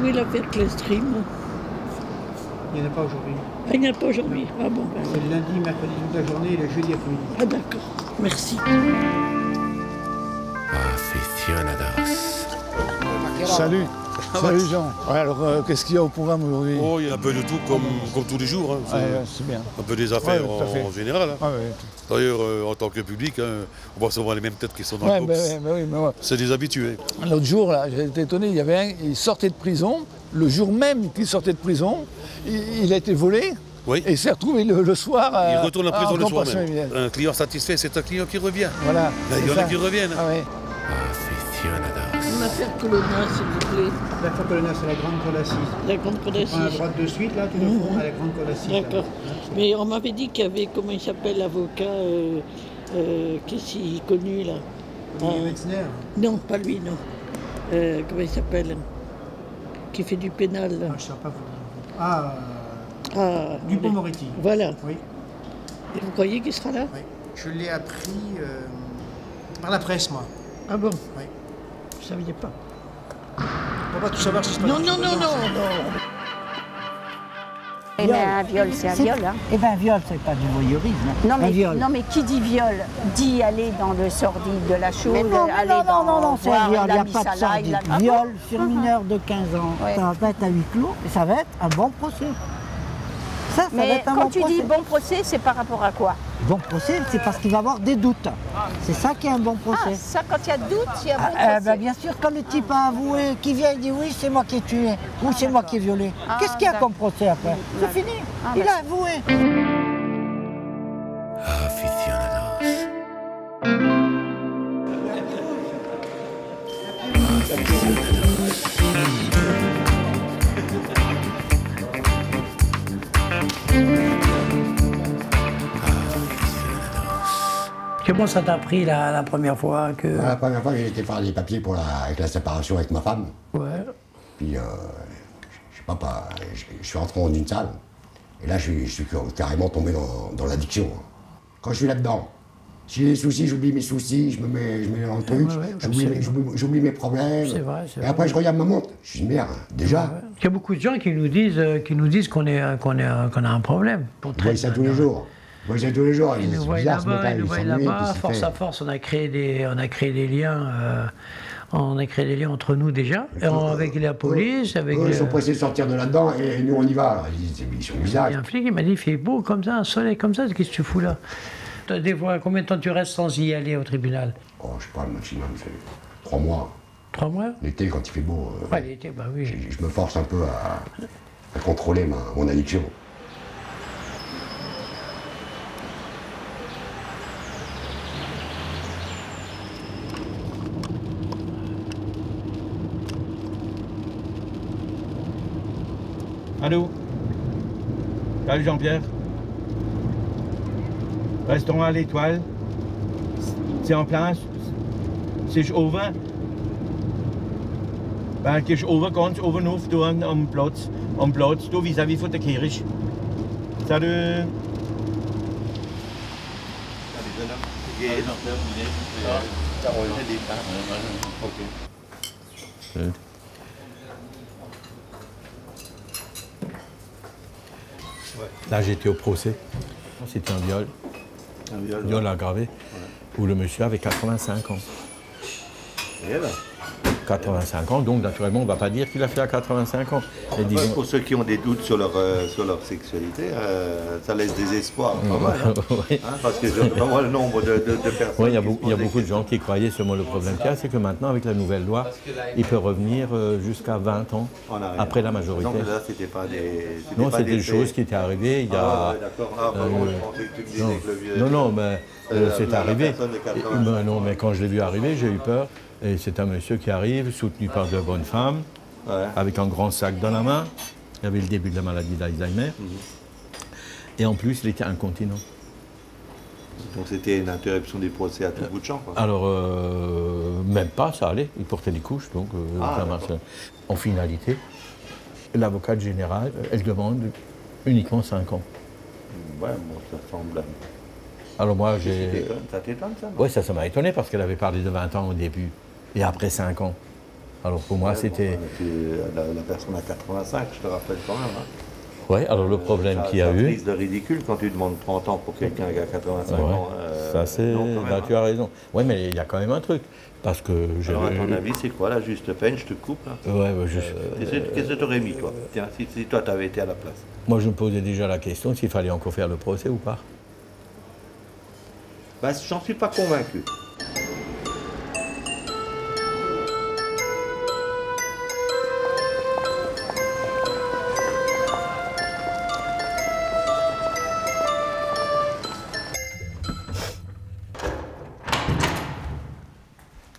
Où est l'affaire Clestream? Il n'y en a pas aujourd'hui. Ah, il n'y en a pas aujourd'hui. Ah bon, ben, c'est le lundi, mercredi toute la journée et le jeudi après-midi. ah d'accord, merci. Salut. Salut Jean. Ouais, alors qu'est-ce qu'il y a au programme aujourd'hui? Oh, il y a un peu de tout comme tous les jours. Hein. C'est bien. Un peu des affaires ouais, en général. Hein. Ah, ouais. D'ailleurs, en tant que public, hein, on voit souvent les mêmes têtes qui sont dans le box. Oui, mais ouais. C'est des habitués. L'autre jour, là, j'ai été étonné, il y avait un, il sortait de prison, le jour même qu'il sortait de prison, il a été volé. Oui. Et il s'est retrouvé le soir. Il retourne en prison le soir même. Évidemment. Un client satisfait, c'est un client qui revient. Voilà. Il y en a qui reviennent. Ah, ouais. Une affaire Colonna, s'il vous plaît. L'affaire Colonna, c'est la grande cour d'assises. La grande cour d'assises. On prend à droite de suite, là, tout le fond, à la grande cour d'assises. D'accord. Mais on m'avait dit qu'il y avait, comment il s'appelle, l'avocat, qui est si connu, là. Olivier Metzner. Non, pas lui, non. Comment il s'appelle? Qui fait du pénal, là. Ah, je ne sais pas vous dire. Dupond-Moretti. Voilà. Oui. Et vous croyez qu'il sera là? Oui. Je l'ai appris par la presse, moi. Ah bon? Oui. Je ne saviez pas. On va pas tout savoir si c'est pas... Non. Eh bien, un viol, c'est un viol. Hein. Eh bien, un viol, c'est pas du voyeurisme. Non, mais qui dit viol dit aller dans le sordide de la chose, Non, c'est un viol, il n'y a pas de sordide. Viol sur mineur de 15 ans, ouais. Ça va pas être à huis clos, et ça va être un bon procès. Ça va être un bon procès. Quand tu dis bon procès, c'est par rapport à quoi? Bon procès, c'est parce qu'il va y avoir des doutes. C'est ça qui est un bon procès. Ah, ça, quand il y a doute, il y a bon procès. Ben, bien sûr, quand le type a avoué, qui vient et dit oui, c'est moi qui ai tué, ou c'est moi qui ai violé. Qu'est-ce qu'il y a comme procès après? C'est fini. Il a avoué. Comment ça t'a pris la première fois que... La première fois, j'ai été faire les papiers pour avec la séparation avec ma femme. Ouais. Puis, je sais pas, je suis rentré dans une salle. Et là, je suis carrément tombé dans l'addiction. Quand je suis là-dedans, si j'ai des soucis, j'oublie mes soucis, je me mets dans le truc, j'oublie mes problèmes. C'est vrai. Et après, je regarde ma montre. Je dis, merde, déjà. Ouais. Il y a beaucoup de gens qui nous disent qu'on a un problème. Ils voient ça tous les jours. Ils nous voient là-bas, force à force, on a créé des liens. On a créé des liens entre nous déjà, avec la police, avec... Ils sont pressés de sortir de là-dedans et nous on y va. Ils sont bizarres. Il y a un flic qui m'a dit, il fait beau comme ça, un soleil comme ça, qu'est-ce que tu fous là? Des fois, combien de temps tu restes sans y aller au tribunal? Oh, je sais pas, le maximum, c'est 3 mois. 3 mois? L'été, quand il fait beau, ouais, l'été, bah oui. Je me force un peu à contrôler mon addiction. Allô? Salut Jean-Pierre. Restaurant à l'Étoile. C'est en place. C'est over. Ben, het is over, ganz overhoofd door een plaats, door vis-à-vis van de kerk. Salut. Là, j'étais au procès. C'était un viol. Un viol aggravé. Ouais. Où le monsieur avait 85 ans. Et là 85 ans, donc naturellement on ne va pas dire qu'il a fait à 85 ans. Et disons... Pour ceux qui ont des doutes sur leur sexualité, ça laisse des espoirs pas mal. Hein. Oui. Hein, parce que je vois le nombre de personnes. Oui, il y a beaucoup de gens qui croyaient, seulement le problème qu'il y a, c'est que maintenant avec la nouvelle loi, il peut revenir jusqu'à 20 ans après la majorité. Donc là, c'était pas des... Non, c'était des choses qui étaient arrivées il y a... d'accord. Ah, moi, je pensais que tu me disais que le vieux... Non, mais c'est arrivé. Non, mais quand je l'ai vu arriver, j'ai eu peur. Et c'est un monsieur qui arrive, soutenu par deux bonnes femmes, avec un grand sac dans la main. Il avait le début de la maladie d'Alzheimer. Et en plus, il était incontinent. Donc c'était une interruption des procès à tout bout de champ, quoi. Alors, même pas, ça allait. Il portait des couches, donc ça marche. En finalité, l'avocate générale, elle demande uniquement 5 ans. Ouais, bon, ça semble... Alors moi, j'ai... Ça t'étonne, ça? Oui, ça m'a étonné parce qu'elle avait parlé de 20 ans au début et après 5 ans. Alors pour moi, c'était... La personne a 85, je te rappelle quand même. Hein. Oui, alors le problème qu'il y a eu... C'est une prise de ridicule quand tu demandes 30 ans pour quelqu'un qui a 85 ans. Ça c'est... Là, tu as raison. Oui, mais il y a quand même un truc. Parce que... Alors à ton avis, c'est quoi la juste peine? Je te coupe. Hein. Qu'est-ce que tu aurais mis, toi? Tiens, si toi, tu avais été à la place. Moi, je me posais déjà la question s'il fallait encore faire le procès ou pas. Ben, j'en suis pas convaincu.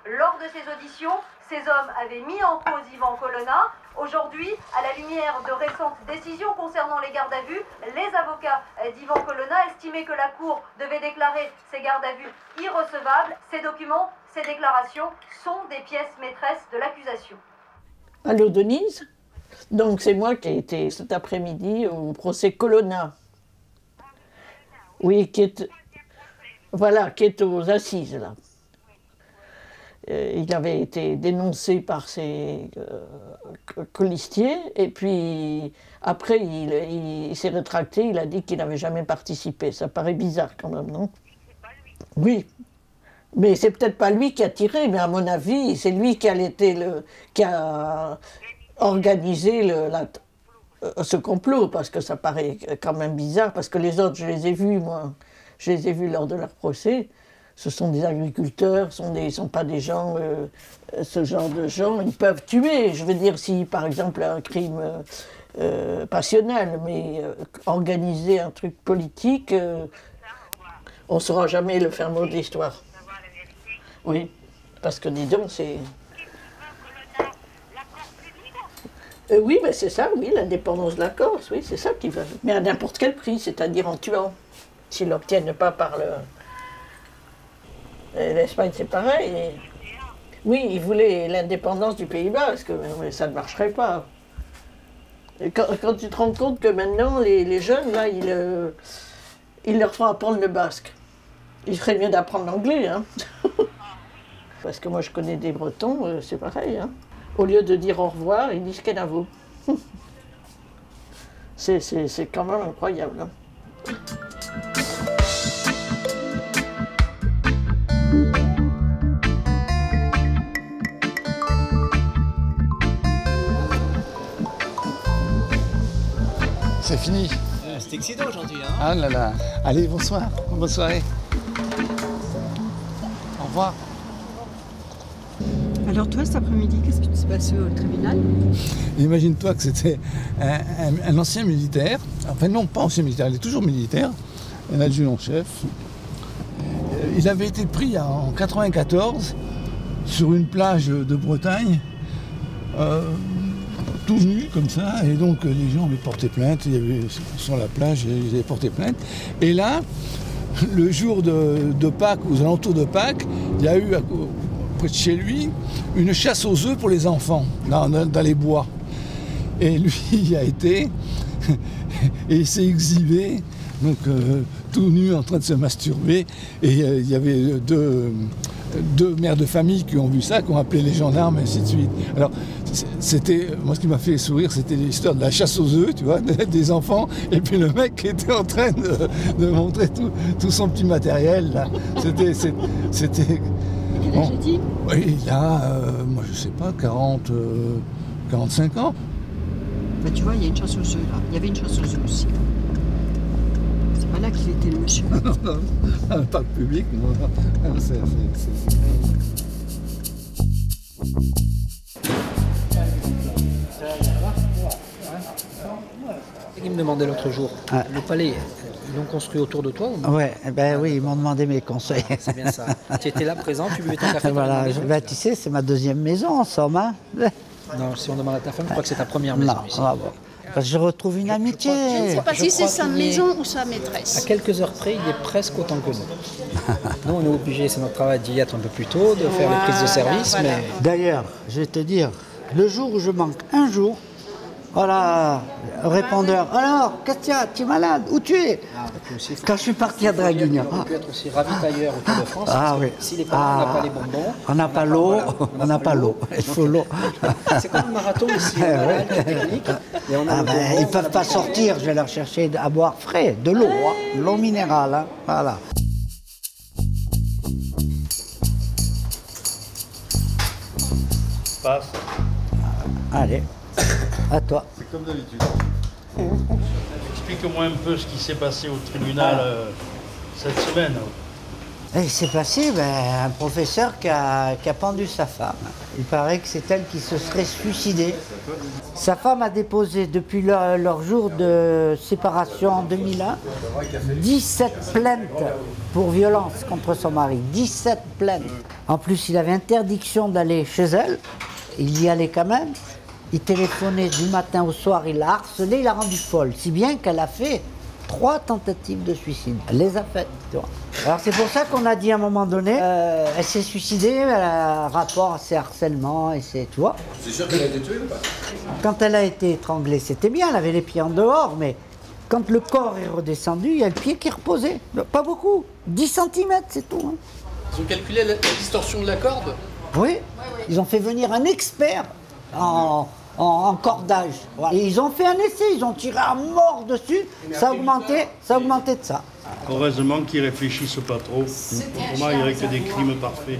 Lors de ces auditions, ces hommes avaient mis en cause Yvan Colonna. Aujourd'hui, à la lumière de récentes décisions concernant les gardes à vue, les avocats d'Yvan Colonna estimaient que la Cour devait déclarer ces gardes à vue irrecevables. Ces documents, ces déclarations sont des pièces maîtresses de l'accusation. Allô Denise? Donc c'est moi qui ai été cet après-midi au procès Colonna. Oui, qui est aux assises là. Il avait été dénoncé par ses colistiers et puis après il s'est rétracté, il a dit qu'il n'avait jamais participé. Ça paraît bizarre quand même, non? Oui, mais c'est peut-être pas lui qui a tiré, mais à mon avis c'est lui qui a organisé ce complot, parce que ça paraît quand même bizarre, parce que les autres je les ai vus moi, je les ai vus lors de leur procès. Ce sont des agriculteurs, sont pas des gens, ce genre de gens, ils peuvent tuer. Je veux dire, si par exemple un crime passionnel, mais organiser un truc politique, on ne saura jamais le fin mot de l'histoire. Oui, parce que dis donc, c'est... oui, mais c'est ça, oui, l'indépendance de la Corse, oui, c'est ça qu'ils veulent. Mais à n'importe quel prix, c'est-à-dire en tuant, s'ils l'obtiennent pas par le... L'Espagne, c'est pareil. Et... oui, ils voulaient l'indépendance du Pays Basque, mais ça ne marcherait pas. Et quand tu te rends compte que maintenant, les jeunes, là, ils leur font apprendre le basque. Il serait mieux d'apprendre l'anglais, hein. Parce que moi, je connais des Bretons, c'est pareil, hein. Au lieu de dire au revoir, ils disent Kenavo. C'est quand même incroyable, hein. C'est fini. C'est excitant aujourd'hui, hein? Ah là là. Allez, bonsoir. Bonne soirée. Au revoir. Alors toi, cet après-midi, qu'est-ce qui s'est passé au tribunal? Imagine-toi que c'était un ancien militaire. Enfin non, pas ancien militaire, il est toujours militaire. Un adjudant-chef. Il avait été pris en 1994 sur une plage de Bretagne. Tout nu comme ça, et donc les gens avaient porté plainte, il y avait sur la plage, ils avaient porté plainte. Et là, le jour de Pâques, aux alentours de Pâques, il y a eu près de chez lui une chasse aux œufs pour les enfants, dans les bois. Et lui, il a été, et il s'est exhibé, donc tout nu en train de se masturber, et il y avait deux mères de famille qui ont vu ça, qui ont appelé les gendarmes, et ainsi de suite. Alors, c'était, moi ce qui m'a fait sourire, c'était l'histoire de la chasse aux œufs, tu vois, des enfants, et puis le mec qui était en train de montrer tout son petit matériel, là. C'était... Quel âge a-t-il? Oui, il a, moi je sais pas, 45 ans. Bah, tu vois, il y a une chanceuse là. Il y avait une chanceuse aussi. C'est pas là qu'il était le monsieur. Pas le public, moi. Il me demandait l'autre jour, le palais, ils l'ont construit autour de toi ou non? Ouais, ben oui, ils m'ont demandé mes conseils. C'est bien ça. Tu étais là présent, tu buvais ton café. Voilà, tu sais, c'est ma deuxième maison en somme. Hein. Non, si on demande à ta femme, je crois que c'est ta première maison ici. Ah bon. Parce que je retrouve une amitié. Je ne sais pas si c'est sa maison ou sa maîtresse. À quelques heures près, il est presque autant que nous. Nous, on est obligés, c'est notre travail d'y être un peu plus tôt, de faire les prises de service. Voilà. Mais... D'ailleurs, je vais te dire, le jour où je manque un jour, voilà, répondeur. Alors, Katia, tu es malade? Où tu es? Quand je suis parti à Draguignan. On peut être aussi ravitailleur autour de France. Ah oui. Si les parents n'ont pas les bonbons. On n'a pas l'eau. On n'a pas l'eau. Il faut l'eau. C'est comme le marathon ici. On a technique. Et on a ils ne peuvent pas sortir. Je vais leur chercher à boire frais, de l'eau, hein, l'eau minérale. Hein, voilà. Passe. Allez. À toi. C'est comme d'habitude. Explique-moi un peu ce qui s'est passé au tribunal cette semaine. Il s'est passé un professeur qui a pendu sa femme. Il paraît que c'est elle qui se serait suicidée. Sa femme a déposé depuis leur jour de séparation en 2001 17 plaintes pour violence contre son mari. 17 plaintes. En plus, il avait interdiction d'aller chez elle. Il y allait quand même. Il téléphonait du matin au soir, il l'a harcelée, il l'a rendue folle. Si bien qu'elle a fait 3 tentatives de suicide. Elle les a faites, tu vois. Alors c'est pour ça qu'on a dit à un moment donné, elle s'est suicidée, elle a un rapport à ses harcèlements, et c'est, tu vois. C'est sûr qu'elle a été tuée ou pas? Quand elle a été étranglée, c'était bien, elle avait les pieds en dehors, mais quand le corps est redescendu, il y a le pied qui reposait. Pas beaucoup, 10 cm, c'est tout. Hein. Ils ont calculé la distorsion de la corde? Oui, ils ont fait venir un expert en cordage. Voilà. Et ils ont fait un essai, ils ont tiré à mort dessus, ça a augmenté de ça. Heureusement qu'ils réfléchissent pas trop. Autrement, il n'y aurait que des crimes parfaits.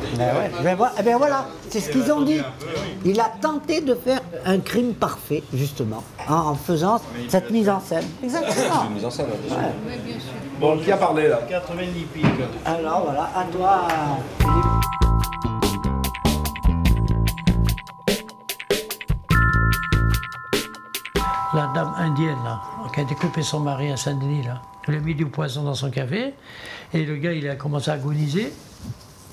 Ben voilà, c'est ce qu'ils ont dit. Il a tenté de faire un crime parfait, justement, en faisant cette mise en scène. Exactement. C'est une mise en scène, bien sûr. Ouais. Bon, qui a parlé là? 90 piques. Alors voilà, à toi, Philippe. La dame indienne, là, qui a découpé son mari à Saint-Denis, là. Elle a mis du poison dans son café, et le gars, il a commencé à agoniser,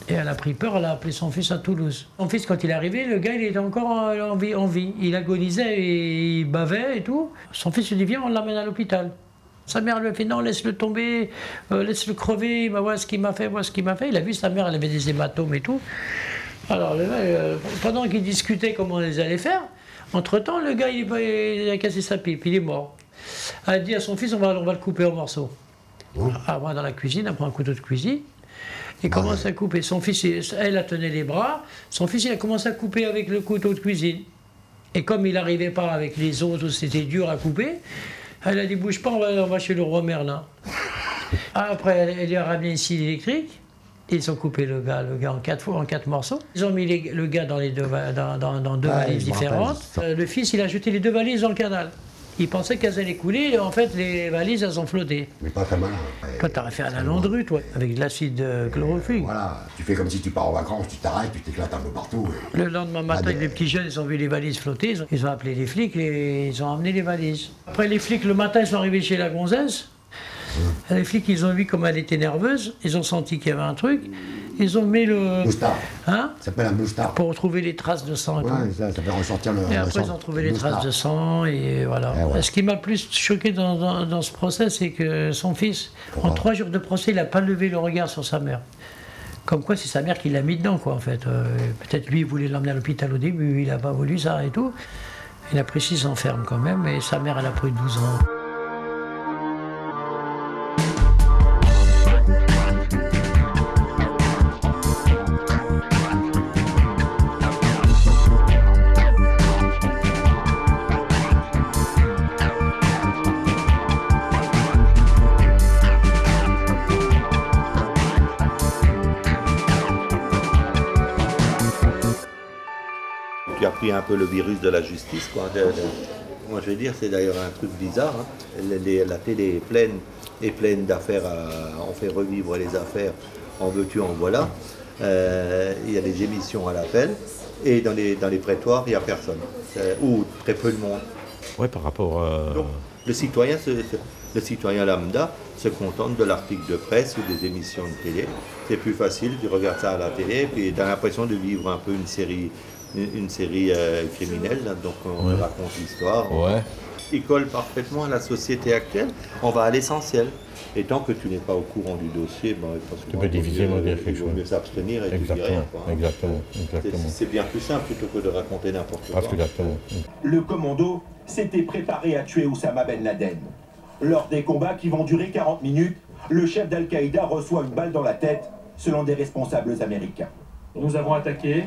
et elle a pris peur, elle a appelé son fils à Toulouse. Son fils, quand il est arrivé, le gars, il était encore en vie. Il agonisait, et il bavait et tout. Son fils lui dit, viens, on l'amène à l'hôpital. Sa mère lui a fait, non, laisse-le tomber, laisse-le crever, bah, voilà ce qu'il m'a fait, voilà ce qu'il m'a fait. Il a vu sa mère, elle avait des hématomes et tout. Alors, pendant qu'ils discutaient comment on les allait faire, entre-temps, le gars, il a cassé sa pipe, il est mort. Elle a dit à son fils, on va le couper en morceaux. Elle va dans la cuisine, elle prend un couteau de cuisine, et commence à couper. Son fils, elle a tenu les bras, son fils, il a commencé à couper avec le couteau de cuisine. Et comme il n'arrivait pas avec les autres, c'était dur à couper, elle a dit, bouge pas, on va chez le roi Merlin. Après, elle lui a ramené ici l'électrique. Ils ont coupé le gars en 4 morceaux. Ils ont mis le gars dans deux valises différentes. Le fils, il a jeté les 2 valises dans le canal. Il pensait qu'elles allaient couler, et en fait, les valises, elles ont flotté. Mais pas très malin. Toi, t'aurais fait un landru, toi, avec de l'acide chlorophyllique. Voilà, tu fais comme si tu pars en vacances, tu t'arrêtes, tu t'éclates un peu partout. Et... Le lendemain matin, les petits jeunes, ils ont vu les valises flotter, ils ont appelé les flics et ils ont emmené les valises. Après, les flics, le matin, ils sont arrivés chez la gonzesse. Les flics, ils ont vu comme elle était nerveuse, ils ont senti qu'il y avait un truc, ils ont mis le... Blue Star. Hein? Ça s'appelle un Blue Star. Pour retrouver les traces de sang. Ouais, ça fait ressortir le sang. Et après, ils ont trouvé les traces de sang, et voilà. Ouais. Ce qui m'a le plus choqué dans ce procès, c'est que son fils, en 3 jours de procès, il n'a pas levé le regard sur sa mère. Comme quoi, c'est sa mère qui l'a mis dedans, quoi, en fait. Peut-être lui, il voulait l'emmener à l'hôpital au début, il n'a pas voulu ça et tout. Il a pris 6 ans ferme quand même, et sa mère, elle a pris 12 ans. pris un peu le virus de la justice, quoi. Moi, je vais dire, c'est d'ailleurs un truc bizarre. Hein. La télé est pleine d'affaires. On fait revivre les affaires. En veux-tu, en voilà. Il y a des émissions à l'appel. Et dans les prétoires, il n'y a personne. Ou très peu de monde. Oui, par rapport à... Donc, le citoyen lambda se contente de l'article de presse ou des émissions de télé. C'est plus facile, tu regardes ça à la télé, puis tu as l'impression de vivre un peu une série criminelle, là, donc on raconte l'histoire. Ouais. Il colle parfaitement à la société actuelle, on va à l'essentiel. Et tant que tu n'es pas au courant du dossier, tu peux difficilement dire quelque chose. Il vaut mieux s'abstenir et tu dis rien. Exactement. C'est bien plus simple plutôt que de raconter n'importe quoi. Exactement. Le commando s'était préparé à tuer Oussama Ben Laden. Lors des combats qui vont durer 40 minutes, le chef d'Al-Qaïda reçoit une balle dans la tête, selon des responsables américains. Nous avons attaqué,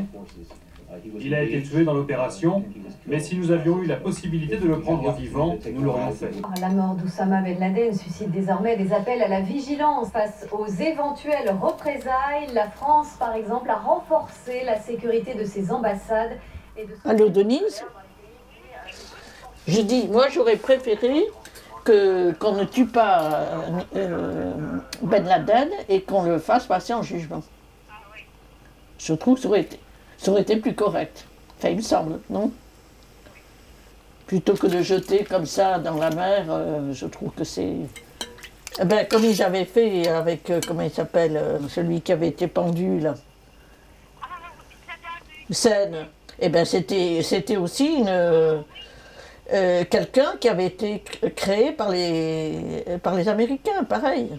il a été tué dans l'opération, mais si nous avions eu la possibilité de le prendre vivant, nous l'aurions fait. La mort d'Oussama Ben Laden suscite désormais des appels à la vigilance face aux éventuelles représailles. La France, par exemple, a renforcé la sécurité de ses ambassades. Et de... Allô, Denise? Je dis, moi j'aurais préféré qu'on ne tue pas Ben Laden et qu'on le fasse passer en jugement. Je trouve que ça aurait été plus correct. Enfin, il me semble, non? Plutôt que de jeter comme ça dans la mer, je trouve que c'est... Eh ben, comme ils avaient fait avec, comment il s'appelle, celui qui avait été pendu, là. Seine. Eh ben, c'était aussi quelqu'un qui avait été créé par les Américains, pareil.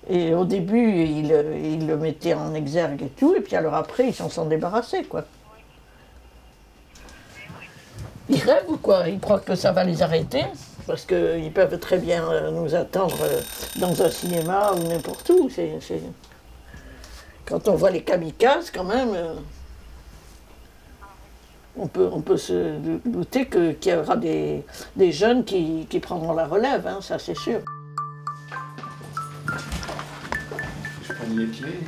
Et au début, ils le mettaient en exergue et tout, et puis alors après, ils s'en sont débarrassés, quoi. Ils rêvent ou quoi? Ils croient que ça va les arrêter, parce qu'ils peuvent très bien nous attendre dans un cinéma ou n'importe où. Quand on voit les kamikazes, quand même, on peut se douter qu'il y aura des jeunes qui prendront la relève, hein, ça c'est sûr. Je prends les clés.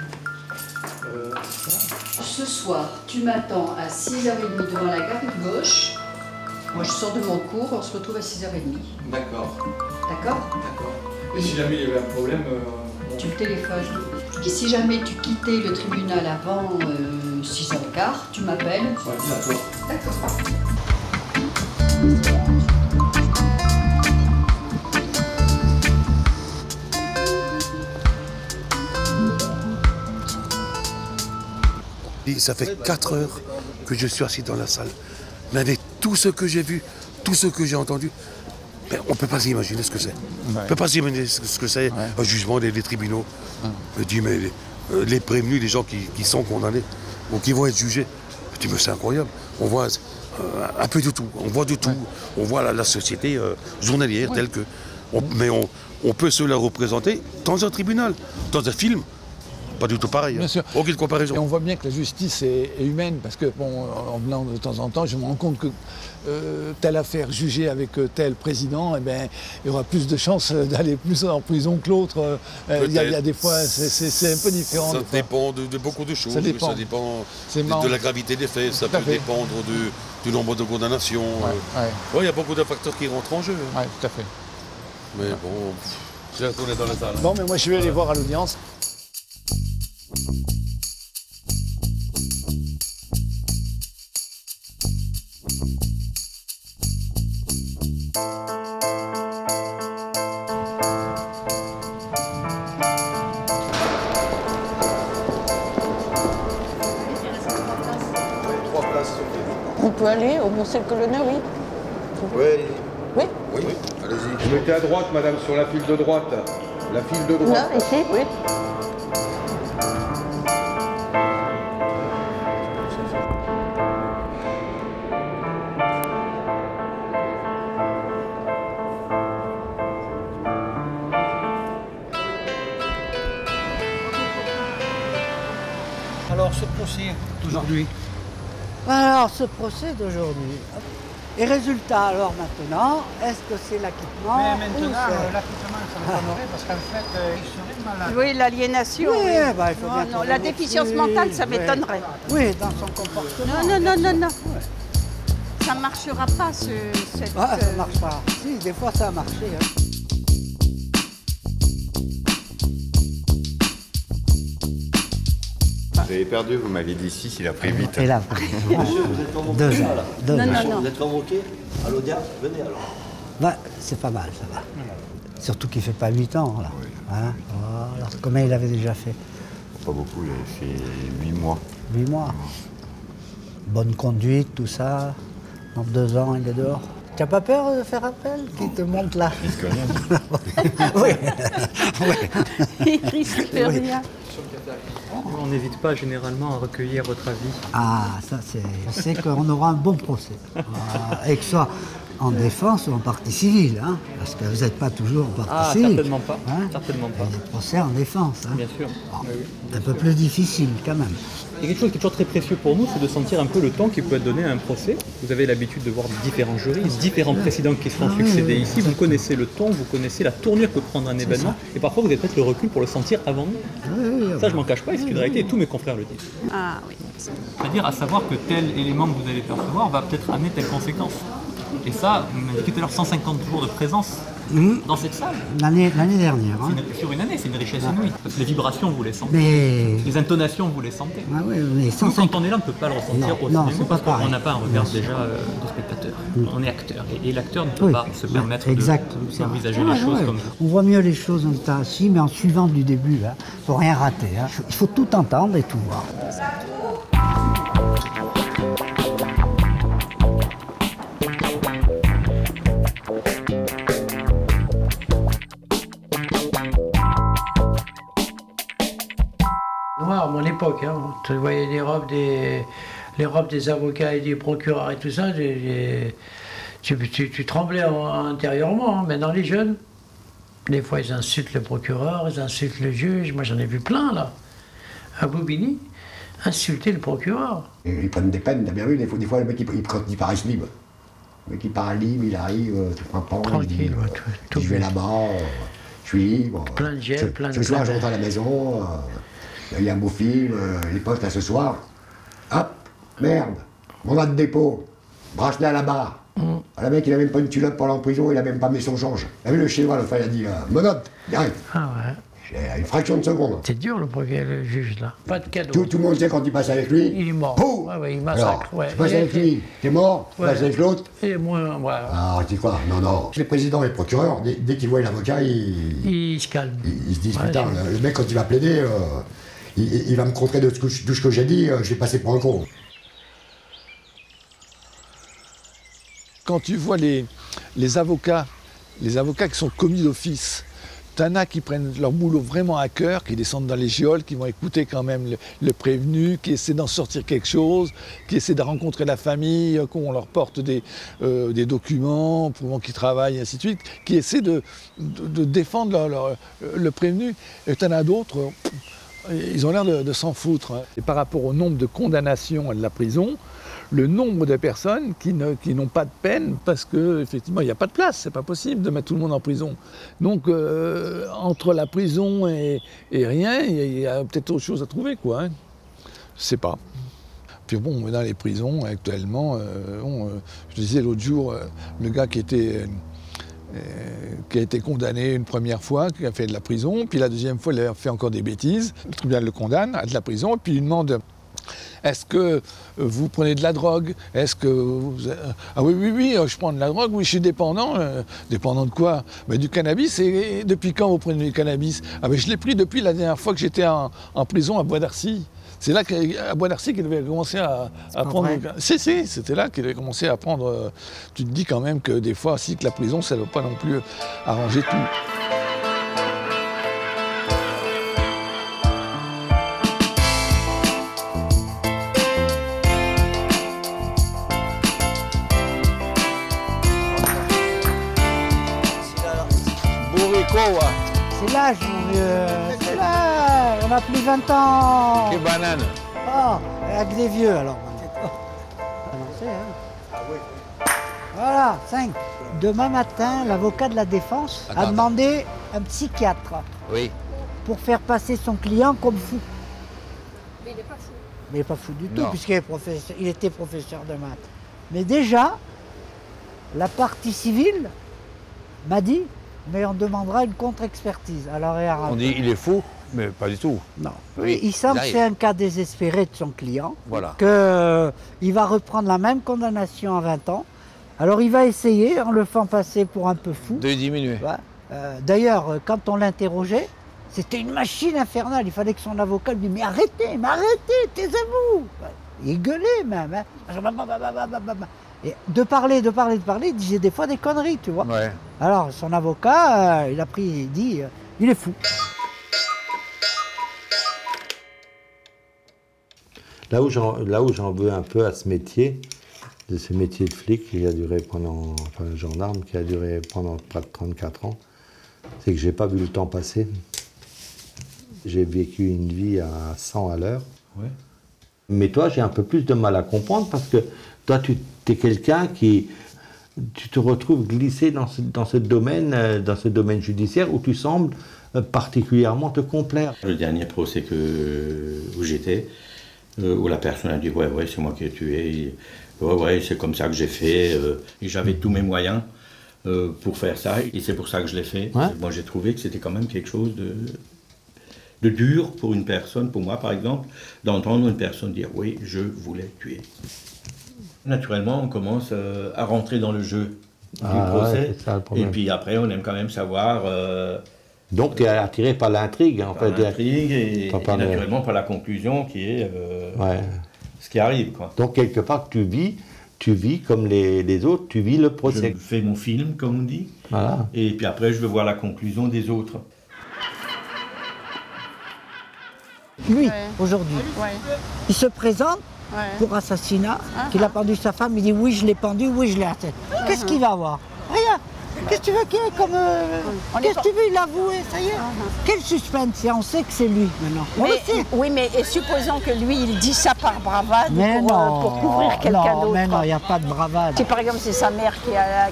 Ce soir, tu m'attends à 6h30 devant la gare de gauche. Moi, je sors de mon cours, on se retrouve à 6h30. D'accord. D'accord? D'accord. Et si jamais il y avait un problème... Tu me téléphones. Et si jamais tu quittais le tribunal avant 6h15, tu m'appelles. Ouais, d'accord. D'accord. Ça fait 4 heures que je suis assis dans la salle. Mais avec tout ce que j'ai vu, tout ce que j'ai entendu, on ne peut pas s'imaginer ce que c'est. On ne peut pas s'imaginer ce que c'est, un jugement des tribunaux. Je dis, mais les prévenus, les gens qui sont condamnés ou qui vont être jugés, je dis, mais c'est incroyable. On voit un peu de tout. On voit de tout. On voit la société journalière telle que... mais on peut se la représenter dans un tribunal, dans un film. Pas du tout pareil, bien sûr. Aucune comparaison. Et on voit bien que la justice est humaine, parce que, bon, en venant de temps en temps, je me rends compte que telle affaire jugée avec tel président, eh ben, il y aura plus de chances d'aller plus en prison que l'autre. Il y a des fois, c'est un peu différent. Ça dépend de beaucoup de choses. Ça dépend de la gravité des faits, ça peut dépendre du nombre de condamnations. Il y a beaucoup de facteurs qui rentrent en jeu. Oui, tout à fait. Mais bon, je vais retourner dans la salle. Bon, mais moi je vais aller voir à l'audience. On peut aller au Conseil colonel, oui. Oui. Oui. Oui, allez-y. Vous mettez à droite, madame, sur la file de droite. La file de droite. Là, ici, oui. Alors, ce procès d'aujourd'hui. Alors, ce procès d'aujourd'hui. Et résultat, alors maintenant, est-ce que c'est l'acquittement? Mais maintenant, l'acquittement, ça m'étonnerait parce qu'en fait, il serait malade. Oui, l'aliénation. Oui, oui. Bah, il faut bien non, la déficience mentale, ça m'étonnerait. Oui, dans son comportement. Non. Ouais. ça ne marchera pas, cette... Ah, ça ne marche pas. Si, des fois ça a marché. Hein. Vous avez perdu, vous m'avez dit 6, il a pris 8. Il a pris. Monsieur, vous êtes convoqué 2 ans. là. Non. Vous êtes convoqué à l'audience, venez alors. Bah, c'est pas mal, ça va. Surtout qu'il ne fait pas 8 ans, là. Oui. Hein, voilà. Combien il avait déjà fait? Pas beaucoup, il avait fait 8 mois. 8 mois. Bonne conduite, tout ça. Dans 2 ans, il est dehors. Tu n'as pas peur de faire appel qu'il te monte là? Il risque rien. Oui. Il risque rien. On n'hésite pas généralement à recueillir votre avis. Ah, ça c'est... Je sais qu'on aura un bon procès. Et que ce soit en défense ou en partie civile, hein, parce que vous n'êtes pas toujours en partie civile. Certainement pas. Hein, certainement pas. Il y a des procès en défense. Hein. Bien sûr. Bon, un peu plus difficile quand même. Et quelque chose qui est toujours très précieux pour nous, c'est de sentir un peu le temps qui peut être donné à un procès. Vous avez l'habitude de voir différents jurys, différents précédents qui se sont succédés ici. Vous connaissez le ton, vous connaissez la tournure que peut prendre un événement. Et parfois, vous avez peut-être le recul pour le sentir avant nous. Ça, je m'en cache pas, et c'est une réalité, et tous mes confrères le disent. Ah oui. C'est-à-dire à savoir que tel élément que vous allez percevoir va peut-être amener telle conséquence. Et ça, vous m'indiquez tout à l'heure 150 jours de présence dans cette salle. L'année dernière. Hein. Sur une année, c'est une richesse inouïe. Parce que les vibrations, vous les sentez. Mais... Les intonations, vous les sentez. Ah oui, mais 150... Nous, quand on est là, on ne peut pas le ressentir au cinéma parce qu'on n'a pas un regard déjà de spectateur. On est acteur. Et l'acteur ne peut pas se permettre d'envisager les choses comme ça. On voit mieux les choses en étant assis, mais en suivant du début. Il ne faut rien rater. Hein. Il faut tout entendre et tout voir. À mon époque, hein, tu voyais les robes des avocats et des procureurs et tout ça, tu tremblais intérieurement. Hein. Maintenant, les jeunes, des fois, ils insultent le procureur, ils insultent le juge. Moi, j'en ai vu plein, là. À Bobigny, insulter le procureur. Ils prennent des peines, t'as bien vu, des fois le mec, quand il paraît libre. Le mec, il paraît libre, il arrive, tu prends pas, tranquille, il dit, je vais là-bas, je suis libre. Plein de gel, plein de... Ce soir, je rentre à la maison. Il y a un beau film, les potes là ce soir. Hop, merde, mandat de dépôt, bracelet à la barre. Le mec il a même pas une culotte pour aller en prison, il a même pas mis son change. T'as vu le chinois, le frère, il a dit menotte, direct. Ah ouais. Une fraction de seconde. C'est dur le juge là. Pas de cadeau. Tout le monde sait quand il passe avec lui. Il est mort. Ouais, il massacre. Alors, tu passes avec lui, t'es mort, tu passes avec l'autre. Et moi, voilà. Ah, tu dis quoi? Non. Les présidents et les procureurs, dès qu'ils voient l'avocat, ils se calment. Ils se disent putain, le mec quand il va plaider. Il va me contrer de tout ce que j'ai dit, je vais passer pour un con. Quand tu vois les avocats qui sont commis d'office, t'en as qui prennent leur boulot vraiment à cœur, qui descendent dans les geôles, qui vont écouter quand même le prévenu, qui essaient d'en sortir quelque chose, qui essaient de rencontrer la famille, qu'on leur porte des documents prouvant qu'ils travaillent, et ainsi de suite, qui essaient de défendre le prévenu. Et t'en as d'autres... Ils ont l'air de s'en foutre. Et par rapport au nombre de condamnations à de la prison, le nombre de personnes qui n'ont pas de peine parce qu'effectivement, il n'y a pas de place, c'est pas possible de mettre tout le monde en prison. Donc, entre la prison et rien, il y a peut-être autre chose à trouver, quoi. Hein. Je sais pas. Puis bon, dans les prisons, actuellement, je disais l'autre jour, le gars qui a été condamné une première fois, qui a fait de la prison, puis la deuxième fois, il a fait encore des bêtises. Le tribunal le condamne à de la prison, et puis il lui demande « Est-ce que vous prenez de la drogue? Est-ce que vous... Ah oui, je prends de la drogue, oui, je suis dépendant. Dépendant de quoi? Du cannabis. Et depuis quand vous prenez du cannabis? Ah ben je l'ai pris depuis la dernière fois que j'étais en prison à Bois d'Arcy. C'est là qu'à Bois d'Arcy qu'il avait commencé à prendre... Si, c'était là qu'il avait commencé à prendre... Tu te dis quand même que des fois, si que la prison, ça ne doit pas non plus arranger tout. C'est l'âge, mon vieux. C'est l'âge. On a plus 20 ans. Et banane. Oh, avec des vieux, alors. Voilà, 5. Demain matin, l'avocat de la défense a demandé un psychiatre. Oui. Pour faire passer son client comme fou. Mais il n'est pas fou. Mais il n'est pas fou du tout, puisqu'il était professeur de maths. Mais déjà, la partie civile m'a dit, mais on demandera une contre-expertise. Alors, On dit il est fou, mais pas du tout. Non. Il semble que c'est un cas désespéré de son client, Voilà. qu'il va reprendre la même condamnation à 20 ans. Alors il va essayer, en le faisant passer pour un peu fou. De diminuer. Ouais. D'ailleurs, quand on l'interrogeait, c'était une machine infernale. Il fallait que son avocat lui dise « Mais arrêtez, taisez-vous » Il gueulait même. Hein. Et de parler, il disait des fois des conneries, tu vois. Ouais. Alors son avocat, il a pris, il dit « Il est fou ». Là où j'en veux un peu à ce métier, de ce métier de flic qui a duré pendant, enfin gendarme, qui a duré pendant près de 34 ans, c'est que j'ai pas vu le temps passer. J'ai vécu une vie à 100 à l'heure. Ouais. Mais toi, j'ai un peu plus de mal à comprendre parce que toi, tu es quelqu'un qui... Tu te retrouves glissé dans ce domaine judiciaire où tu sembles particulièrement te complaire. Le dernier procès où j'étais, où la personne a dit ouais c'est moi qui ai tué, ouais c'est comme ça que j'ai fait, et j'avais tous mes moyens pour faire ça et c'est pour ça que je l'ai fait. Ouais. Moi j'ai trouvé que c'était quand même quelque chose de dur pour une personne, pour moi par exemple, d'entendre une personne dire oui je voulais tuer. Naturellement on commence à rentrer dans le jeu du procès, ouais, ça, et puis après on aime quand même savoir... Donc tu es attiré par l'intrigue, en fait. L'intrigue et naturellement par la conclusion qui est ce qui arrive. Quoi. Donc quelque part tu vis comme les autres, tu vis le procès. Je fais mon film, comme on dit, voilà. Et puis après je veux voir la conclusion des autres. Lui, aujourd'hui, il se présente pour assassinat, qu'il a pendu sa femme, il dit oui je l'ai pendu, oui je l'ai atteint. Qu'est-ce qu'il va avoir? Rien. Qu'est-ce que tu veux qu'il y ait comme... Qu'est-ce que tu veux, il a avoué, ça y est. Quel suspense, on sait que c'est lui maintenant. On le sait. Oui, mais supposons que lui, il dit ça par bravade pour couvrir quelqu'un d'autre. Mais non, il n'y a pas de bravade. Si par exemple c'est sa mère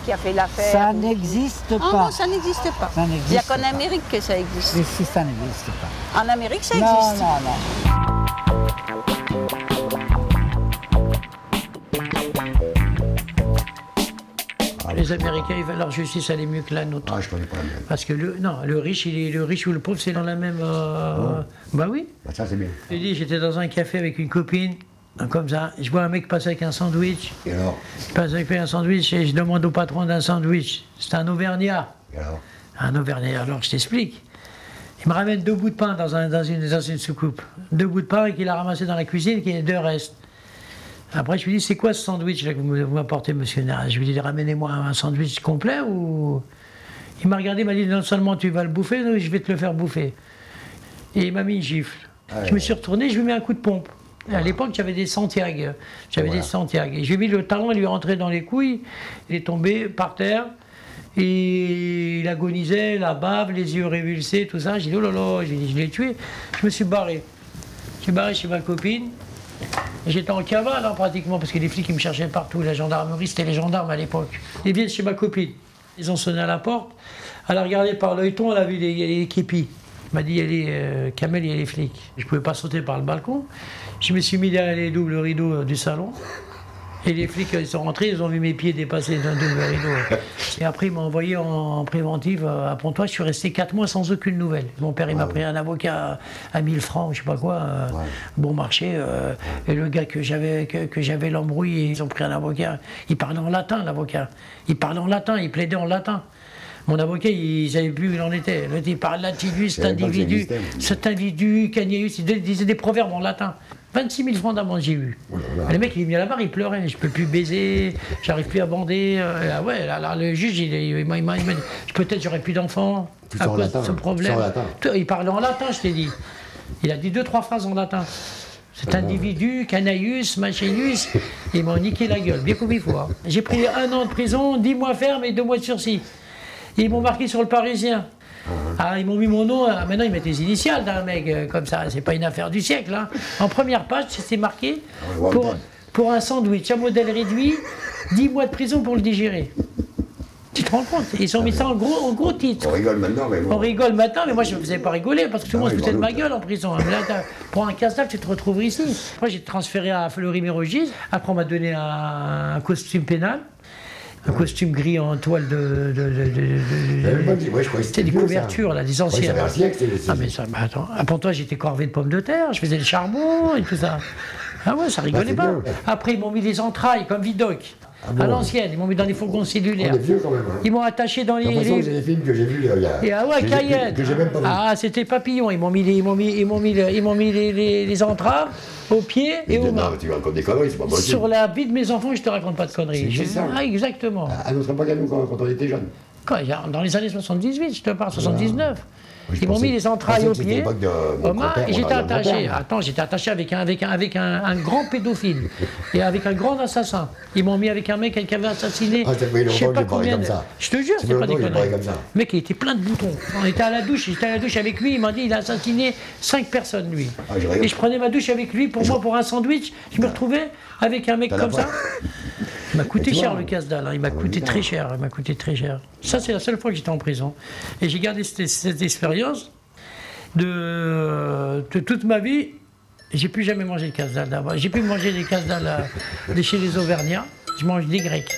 qui a fait l'affaire. Ça n'existe pas. Non, ça n'existe pas. Il n'y a qu'en Amérique que ça existe. Mais si ça n'existe pas. En Amérique, ça existe. Non. Les Américains, leur justice allait mieux que la nôtre. Ah, je connais pas bien. Parce que le riche ou le pauvre, c'est dans la même... Bah oui. Bah, ça, c'est bien. J'ai dit, j'étais dans un café avec une copine, comme ça. Je vois un mec passer avec un sandwich. Et alors? Il passe avec un sandwich et je demande au patron d'un sandwich. C'est un Auvergnat. Et alors? Un Auvergnat. Alors, je t'explique. Il me ramène 2 bouts de pain dans une soucoupe. 2 bouts de pain et qu'il a ramassé dans la cuisine, qu'il y a 2 restes. Après, je lui dis, c'est quoi ce sandwich là que vous m'apportez, monsieur Naras? Je lui dis, ramenez-moi un sandwich complet ou... Il m'a regardé, il m'a dit, non seulement tu vas le bouffer, non, je vais te le faire bouffer. Et il m'a mis une gifle. Je me suis retourné, je lui ai mis un coup de pompe. À l'époque, j'avais des Santiago. Des Santiago. Et je lui ai mis le talon, il lui est rentré dans les couilles. Il est tombé par terre. Et il agonisait, la bave, les yeux révulsés, tout ça. J'ai dit, oh là là, j'ai dit, je l'ai tué. Je me suis barré. Je suis barré chez ma copine. J'étais en cavale pratiquement, parce que les flics ils me cherchaient partout, la gendarmerie, c'était les gendarmes à l'époque. Ils viennent chez ma copine, ils ont sonné à la porte, elle a regardé par l'œilleton, elle a vu les képis. Elle m'a dit, Kamel, il y a les flics. Je ne pouvais pas sauter par le balcon, je me suis mis derrière les doubles rideaux du salon, et les flics ils sont rentrés, ils ont vu mes pieds dépasser d'un double rideau. Et après ils m'ont envoyé en préventive à Pontoise, je suis resté 4 mois sans aucune nouvelle. Mon père il m'a pris un avocat à 1000 francs, je sais pas quoi, bon marché, et le gars que j'avais l'embrouillé, ils ont pris un avocat, il parlait en latin l'avocat, il parlait en latin, il plaidait en latin. Mon avocat, il savait plus où il en était. Il parle latinus, cet individu, Canius, il disait des proverbes en latin. 26 000 francs d'amende j'ai eu. Le mec il est venu à la barre, il pleurait, je peux plus baiser, j'arrive plus à bander. Le juge il m'a dit peut-être j'aurais plus d'enfants à cause de ce problème. Il parlait en latin, je t'ai dit. Il a dit 2-3 phrases en latin. Cet individu, Canius, Machinus, ils m'ont niqué la gueule, bien comme il faut. Hein. J'ai pris 1 an de prison, 10 mois ferme et 2 mois de sursis. Ils m'ont marqué sur le Parisien. Ah, ils m'ont mis mon nom, maintenant ils mettent les initiales d'un mec comme ça, c'est pas une affaire du siècle. Hein. En première page, c'est marqué pour un sandwich, un modèle réduit, 10 mois de prison pour le digérer. Tu te rends compte? Ils ont mis ça en gros titre. On rigole maintenant, mais bon. On rigole maintenant, mais moi je ne me faisais pas rigoler parce que tout le monde se foutait de ma gueule en prison. Mais là, pour un casse-dalle, tu te retrouves ici. Après, j'ai été transféré à Fleury-Mérogis. Après, on m'a donné un costume pénal. Un costume gris en toile c'était des couvertures, là, des anciennes. Ah, mais ça, bah, attends. Après toi, j'étais corvée de pommes de terre, je faisais le charbon et tout ça. Ah ouais, ça rigolait pas. Après, ils m'ont mis les entrailles comme Vidocq. À l'ancienne, ils m'ont mis dans des fourgons cellulaires. Ils m'ont attaché dans les. C'est des films que j'ai vus il y a. Et ah ouais, Cayenne. Que j'ai même pas vu. Ah, c'était Papillon. Ils m'ont mis les entraves aux pieds et aux mains. Tu racontes des conneries, c'est pas possible. Sur la vie de mes enfants, je te raconte pas de conneries. C'est ça. Ah, exactement. À notre époque, à nous, quand on était jeunes. Quoi, dans les années 78, je te parle, 79. Ils m'ont mis les entrailles aux pieds, aux mains, et j'étais attaché. Attends, j'étais attaché avec un grand pédophile et avec un grand assassin. Ils m'ont mis avec un mec qui avait assassiné. Je sais pas combien. Je te jure, c'est pas des conneries. Le mec, il était plein de boutons. On était à la douche, j'étais à la douche avec lui. Il m'a dit, il a assassiné 5 personnes, lui. Et je prenais ma douche avec lui pour moi, pour un sandwich. Je me retrouvais avec un mec comme ça. Il m'a coûté cher le casse-dalle, hein. Il m'a coûté très cher, il m'a coûté très cher. Ça, c'est la seule fois que j'étais en prison. Et j'ai gardé cette expérience de toute ma vie. J'ai plus jamais mangé le casse-dalle. J'ai pu manger les casse-dalle de chez les Auvergnats. Je mange des Grecs.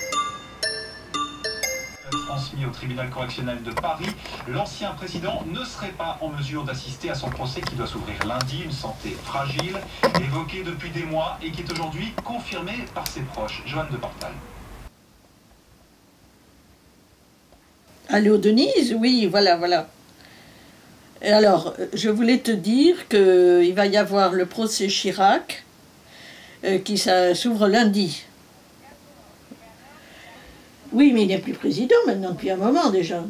Transmis au tribunal correctionnel de Paris, l'ancien président ne serait pas en mesure d'assister à son procès qui doit s'ouvrir lundi. Une santé fragile, évoquée depuis des mois et qui est aujourd'hui confirmée par ses proches. Joanne de Portal. Allô Denise, oui, voilà. Et alors, je voulais te dire qu'il va y avoir le procès Chirac qui s'ouvre lundi. Oui, mais il n'est plus président maintenant depuis un moment déjà.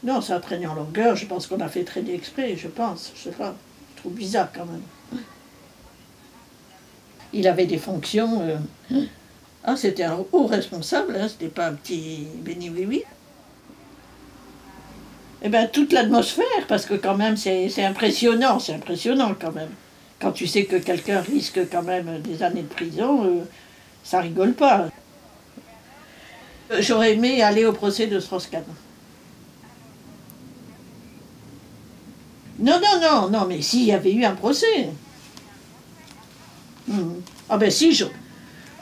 Non, ça traîne en longueur. Je pense qu'on a fait traîner exprès, je pense. Je sais pas. Je trouve bizarre quand même. Il avait des fonctions. Ah, c'était un haut responsable, hein, c'était pas un petit béni oui. Eh bien, toute l'atmosphère, parce que quand même, c'est impressionnant quand même. Quand tu sais que quelqu'un risque quand même des années de prison, ça rigole pas. J'aurais aimé aller au procès de Strauss-Kahn. Non, mais s'il y avait eu un procès. Ah ben si,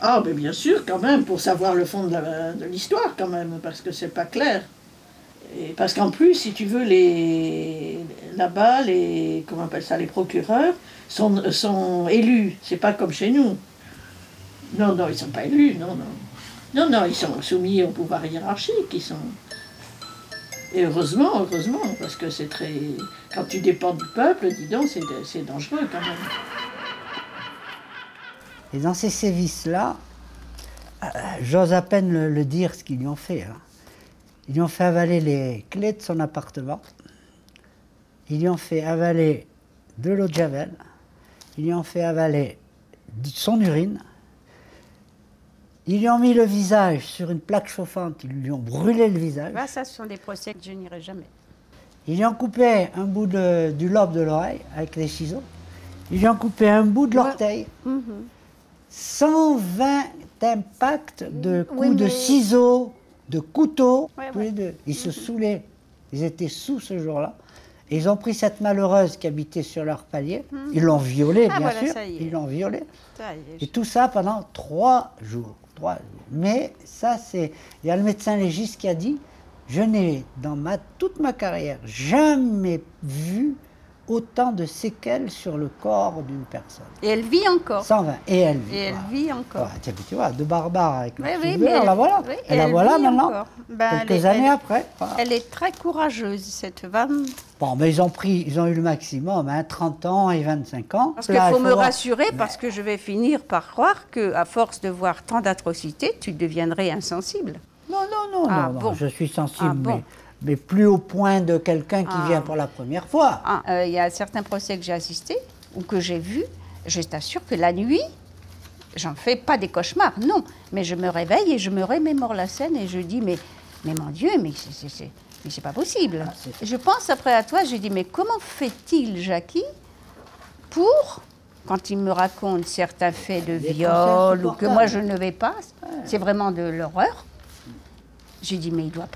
ah ben bien sûr, quand même, pour savoir le fond de l'histoire, quand même, parce que c'est pas clair. Et parce qu'en plus, si tu veux, là-bas, comment on appelle ça, les procureurs sont élus. C'est pas comme chez nous. Non, ils sont pas élus, non, ils sont soumis au pouvoir hiérarchique, Et heureusement, parce que c'est très... Quand tu dépends du peuple, dis donc, c'est dangereux quand même. Et dans ces sévices-là, j'ose à peine le dire ce qu'ils lui ont fait. Hein. Ils lui ont fait avaler les clés de son appartement. Ils lui ont fait avaler de l'eau de Javel. Ils lui ont fait avaler son urine. Ils lui ont mis le visage sur une plaque chauffante. Ils lui ont brûlé le visage. Bah, ça, ce sont des procès que je n'irai jamais. Ils lui ont coupé un bout du lobe de l'oreille avec les ciseaux. Ils lui ont coupé un bout de l'orteil. 120 impacts de coups de ciseaux, de couteaux, tous les deux. Ils se saoulaient. Ils étaient sous ce jour-là. Et ils ont pris cette malheureuse qui habitait sur leur palier. Ils l'ont violée, bien sûr. Ils l'ont violée. Et tout ça pendant 3 jours. Mais ça, c'est... Il y a le médecin légiste qui a dit, je n'ai, dans toute ma carrière, jamais vu autant de séquelles sur le corps d'une personne. Et elle vit encore. 120. Et elle vit. Et elle vit encore. Ouais, tu vois, de barbare avec le la voilà. Oui, elle la voilà maintenant, quelques années après. Voilà. Elle est très courageuse, cette femme. Bon, mais ils ont eu le maximum, 30 ans et 25 ans. Parce qu'il faut me rassurer, parce que je vais finir par croire qu'à force de voir tant d'atrocités, tu deviendrais insensible. Non, je suis sensible, mais plus au point de quelqu'un qui vient pour la première fois. Il y a certains procès que j'ai assistés, ou que j'ai vus, je t'assure que la nuit, j'en fais pas des cauchemars, non, mais je me réveille et je me remémore la scène et je dis, mais mon Dieu, mais c'est pas possible. Je pense après à toi, je dis, mais comment fait-il, Jackie, pour, quand il me raconte certains faits de viol, ou que moi je ne vais pas, c'est vraiment de l'horreur. J'ai dit, mais il doit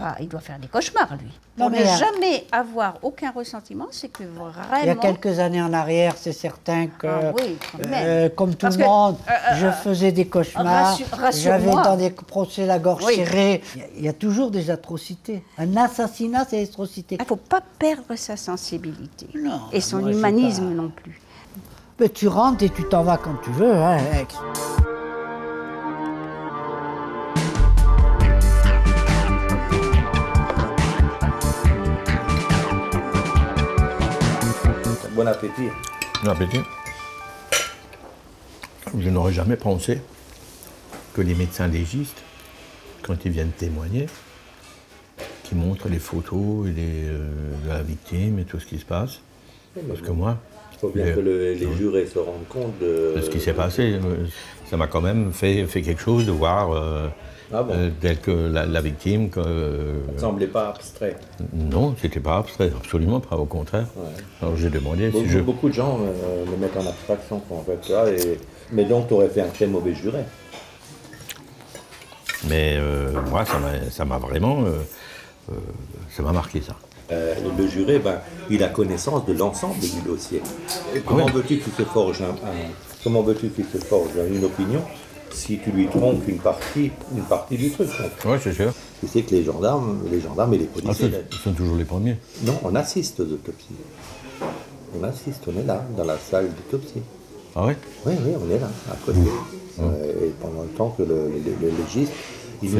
faire des cauchemars, lui. Non, Pour mais ne jamais avoir aucun ressentiment, c'est que vraiment... Il y a quelques années en arrière, c'est certain que, oui, quand même. comme tout Parce le que, monde, je faisais des cauchemars, j'avais rassure-moi. dans des procès la gorge Oui. serrée. Il y a toujours des atrocités. Un assassinat, c'est atrocité. Il ne faut pas perdre sa sensibilité. Non, et son moi, j'ai humanisme pas- non plus. Mais tu rentres et tu t'en vas quand tu veux. Hein. Bon appétit. Bon appétit. Je n'aurais jamais pensé que les médecins légistes, quand ils viennent témoigner, qui montrent les photos de la victime et tout ce qui se passe. Parce que moi... Il faut bien que les jurés se rendent compte de ce qui s'est passé. Ça m'a quand même fait quelque chose de voir tel que la victime... Ça ne semblait pas abstrait. Non, c'était pas abstrait, absolument pas, au contraire. Ouais. Alors j'ai demandé si Beaucoup de gens le mettent en abstraction, en fait. Là, mais donc, tu aurais fait un très mauvais juré. Mais moi, ça m'a vraiment... ça m'a marqué, ça. Le juré, il a connaissance de l'ensemble du dossier. Et comment veux-tu qu'il se forge une opinion si tu lui trompes une partie du truc? Oui, c'est sûr. Tu sais que les gendarmes et les policiers... ils sont toujours les premiers. Non, on assiste aux autopsies. On assiste, on est là, dans la salle d'autopsie. Ah oui? Oui, on est là, à côté. Et pendant le temps que le légiste, il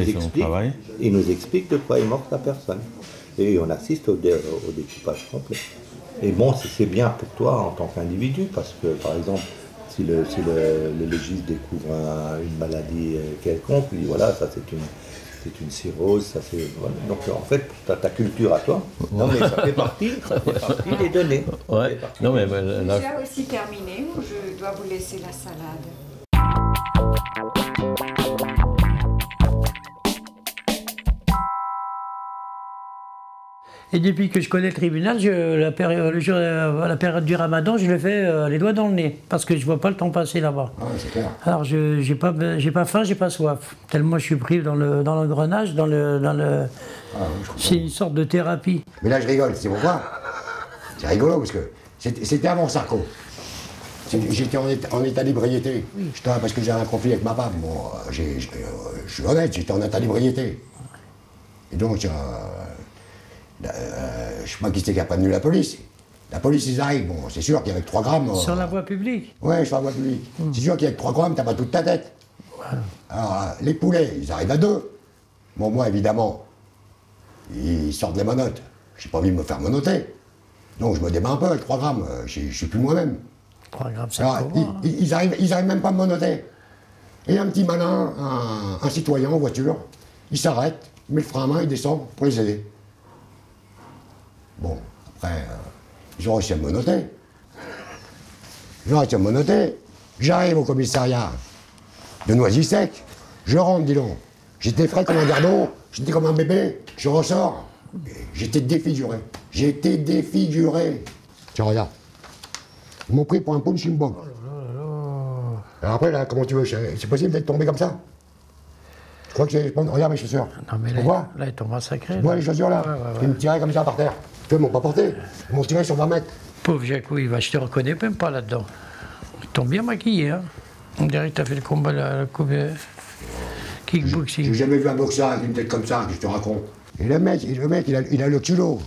nous explique de quoi est morte la personne. Et on assiste au découpage complet. Et bon, c'est bien pour toi en tant qu'individu, parce que, par exemple, si le légiste découvre une maladie quelconque, il dit voilà, ça c'est une cirrhose, ça c'est... Voilà. Donc en fait, tu as ta culture à toi. Non mais ça fait partie des données. Ouais. Non, mais, là... J'ai aussi terminé, ou je dois vous laisser la salade? Et depuis que je connais le tribunal, la période du ramadan, je le fais les doigts dans le nez, parce que je ne vois pas le temps passer là-bas. Ah, c'est clair. Alors, je n'ai pas faim, j'ai pas soif. Tellement je suis pris dans l'engrenage, c'est une sorte de thérapie. Mais là, je rigole, c'est pourquoi? C'est rigolo, parce que c'était avant Sarko. J'étais en état d'ébriété. Parce que j'ai un conflit avec ma femme. Bon, je suis honnête, j'étais en état d'ébriété. Et donc, je ne sais pas qui c'était qui a prévenu la police. La police, ils arrivent. Bon, c'est sûr qu'avec 3 grammes... Sur la voie publique? Ouais, sur la voie publique. C'est sûr qu'avec 3 grammes, t'as pas toute ta tête. Alors, les poulets, ils arrivent à 2. Bon, moi, évidemment, ils sortent les menottes. J'ai pas envie de me faire menotter. Donc, je me débat un peu avec 3 grammes. Je suis plus moi-même. 3 grammes, c'est alors, ils arrivent même pas à me menotter. Et un petit malin, un citoyen en voiture, il s'arrête, il met le frein à main, il descend pour les aider. Bon, après, ils ont réussi à me menotter. J'arrive au commissariat de Noisy-Sec, je rentre, dis donc. J'étais frais comme un gardon, j'étais comme un bébé, je ressors. J'étais défiguré. Tiens, regarde. Ils m'ont pris pour un punching bag. Alors après, là, comment tu veux, c'est possible d'être tombé comme ça? Je crois que j'ai... Regarde mes chaussures. Non, mais là, ils t'ont massacré. Tu vois les chaussures là? Ils me tiraient comme ça par terre. Tu vois, ils m'ont pas porté. Ils m'ont tiré sur 20 mètres. Pauvre Jacou, je te reconnais même pas là-dedans. Ils t'ont bien maquillé, hein. On dirait que t'as fait le combat, la coupe kickboxing. J'ai jamais vu un boxeur avec une tête comme ça, que je te raconte. Et le mec, il a le culot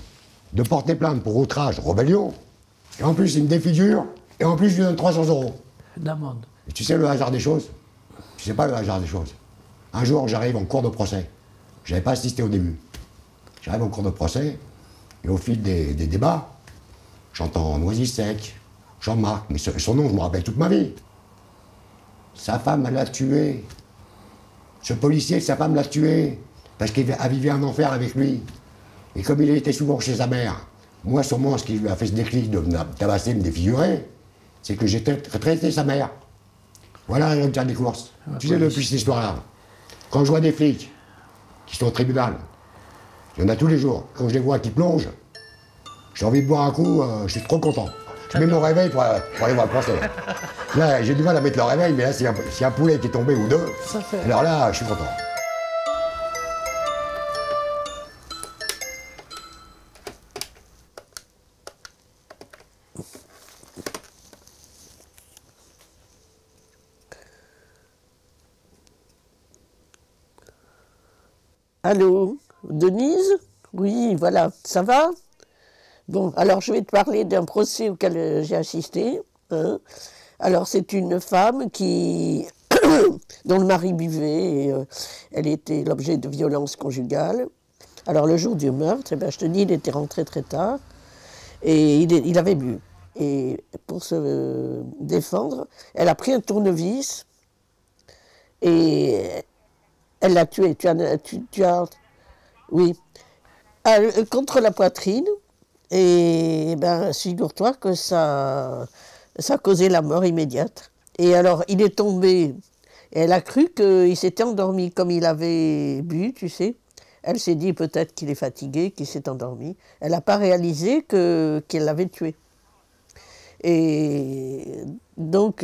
de porter plainte pour outrage, rébellion. Et en plus, il me défigure. Et en plus, je lui donne 300 € d'amende. Et tu sais le hasard des choses? Tu sais pas le hasard des choses. Un jour, j'arrive en cours de procès. Je n'avais pas assisté au début. J'arrive en cours de procès, et au fil des débats, j'entends Noisy-Sec, Jean-Marc, mais son nom, je me rappelle toute ma vie. Sa femme, elle l'a tué. Ce policier, sa femme l'a tué, parce qu'il a vécu un enfer avec lui. Et comme il était souvent chez sa mère, moi, sûrement, ce qui lui a fait ce déclic de me tabasser, me défigurer, c'est que j'ai traité sa mère. Voilà le résultat des courses. Tu sais, depuis cette histoire-là, quand je vois des flics qui sont au tribunal, il y en a tous les jours, quand je les vois qui plongent, j'ai envie de boire un coup, je suis trop content. Je mets mon réveil pour aller voir le procès. Là, j'ai du mal à mettre le réveil, mais là, s'il y a un poulet qui est tombé ou deux, alors là, je suis content. Allô, Denise? Oui, voilà, ça va? Bon, alors je vais te parler d'un procès auquel j'ai assisté. Hein. Alors c'est une femme qui dont le mari buvait et elle était l'objet de violences conjugales. Alors le jour du meurtre, eh ben, je te dis, il était rentré très tard et il avait bu. Et pour se défendre, elle a pris un tournevis et elle l'a tué. Tu as oui, contre la poitrine. Et ben, figure-toi que ça a causé la mort immédiate. Et alors, il est tombé, et elle a cru qu'il s'était endormi, comme il avait bu, tu sais. Elle s'est dit peut-être qu'il est fatigué, qu'il s'est endormi. Elle n'a pas réalisé qu'elle l'avait tué. Et donc,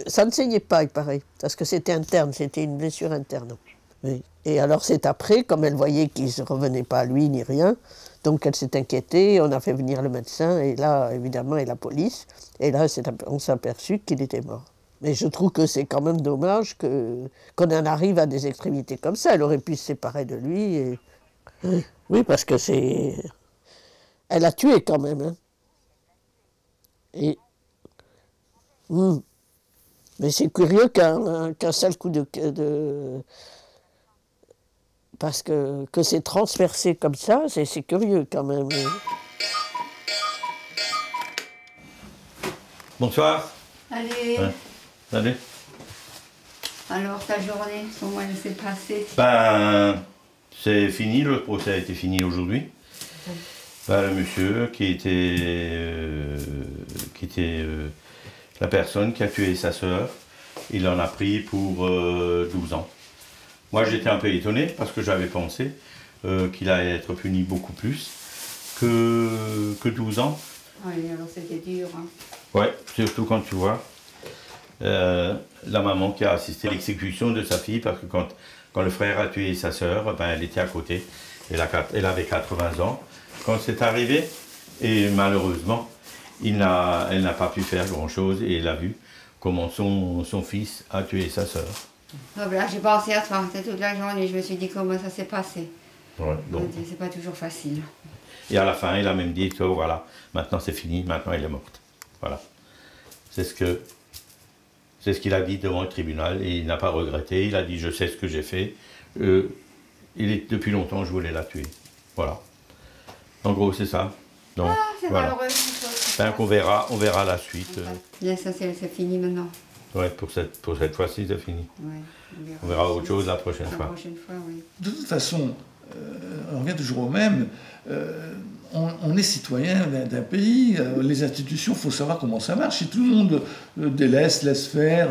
ça ne saignait pas, il paraît, parce que c'était interne, c'était une blessure interne. Oui. Et alors, c'est après, comme elle voyait qu'il ne revenait pas à lui, ni rien, donc elle s'est inquiétée, on a fait venir le médecin, et là, évidemment, et la police, et là, on s'est aperçu qu'il était mort. Mais je trouve que c'est quand même dommage qu'on en arrive à des extrémités comme ça. Elle aurait pu se séparer de lui. Et... Oui, parce que c'est... Elle a tué quand même. Hein. Et... Mais c'est curieux qu'un seul coup de... Parce que c'est transpercé comme ça, c'est curieux quand même. Bonsoir. Allez. Ouais. Allez. Alors, ta journée, comment elle s'est passée? Ben, c'est fini, le procès a été fini aujourd'hui. Ben, le monsieur qui était la personne qui a tué sa sœur, il en a pris pour 12 ans. Moi, j'étais un peu étonné parce que j'avais pensé qu'il allait être puni beaucoup plus que 12 ans. Oui, alors c'était dur. Hein. Ouais, surtout quand tu vois la maman qui a assisté à l'exécution de sa fille parce que quand le frère a tué sa sœur, ben, elle était à côté. Elle avait 80 ans quand c'est arrivé et malheureusement, elle n'a pas pu faire grand-chose et elle a vu comment son fils a tué sa sœur. Voilà, j'ai pensé à toi, toute la journée, je me suis dit comment ça s'est passé. Ouais, c'est pas toujours facile. Et à la fin, il a même dit, oh, voilà, maintenant c'est fini, maintenant elle est morte. Voilà. C'est ce qu'il a dit devant le tribunal et il n'a pas regretté. Il a dit, je sais ce que j'ai fait. Depuis longtemps, je voulais la tuer. Voilà. En gros, c'est ça. Donc, c'est voilà. malheureux. Donc, on verra la suite. Bien, ça c'est fini maintenant. Ouais, pour cette fois-ci, c'est fini. Ouais, on verra autre chose la prochaine fois. Oui. De toute façon, on revient toujours au même. On est citoyen d'un pays, les institutions, il faut savoir comment ça marche. Si tout le monde laisse faire,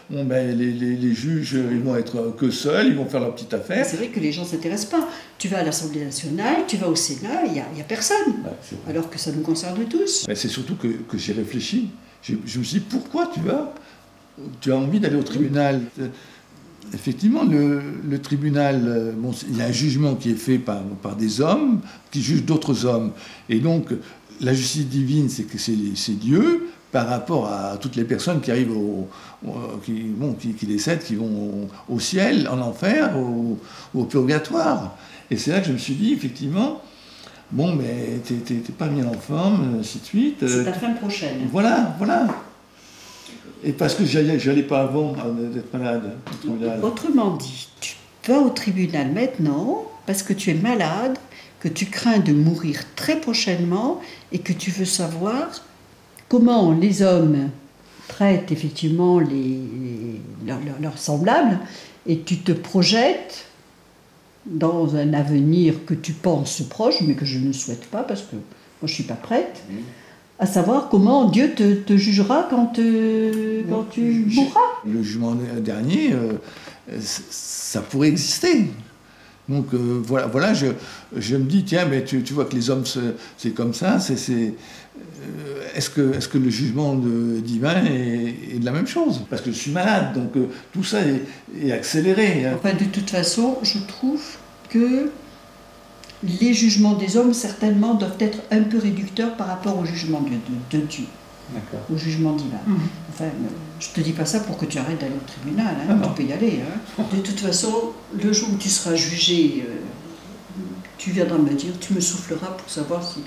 les juges, ils vont être que seuls, ils vont faire leur petite affaire. C'est vrai que les gens ne s'intéressent pas. Tu vas à l'Assemblée nationale, tu vas au Sénat, il n'y a personne. Ouais, alors que ça nous concerne tous. C'est surtout que j'ai réfléchi. Je me suis dit, pourquoi tu as envie d'aller au tribunal? Effectivement, le tribunal, il y a un jugement qui est fait par des hommes qui jugent d'autres hommes. Et donc, la justice divine, c'est Dieu par rapport à toutes les personnes qui arrivent, qui décèdent, qui vont au ciel, en enfer, au purgatoire. Et c'est là que je me suis dit, effectivement, bon, mais t'es pas bien en forme, ainsi de suite. C'est ta fin prochaine. Voilà. Et parce que j'allais pas avant d'être malade au tribunal. Autrement dit, tu vas au tribunal maintenant parce que tu es malade, que tu crains de mourir très prochainement et que tu veux savoir comment les hommes traitent effectivement leurs semblables et tu te projettes dans un avenir que tu penses proche, mais que je ne souhaite pas parce que moi je ne suis pas prête. À savoir comment Dieu te jugera quand tu mourras. Le jugement dernier, ça pourrait exister. Donc voilà, je me dis, tiens, mais tu vois que les hommes, c'est comme ça, est-ce que le jugement divin est de la même chose? Parce que je suis malade, donc tout ça est accéléré. Enfin, de toute façon, je trouve que les jugements des hommes, certainement, doivent être un peu réducteurs par rapport au jugement de Dieu, au jugement divin. Enfin, je ne te dis pas ça pour que tu arrêtes d'aller au tribunal, hein, tu peux y aller. Hein. De toute façon, le jour où tu seras jugé tu viendras me dire, tu me souffleras pour savoir si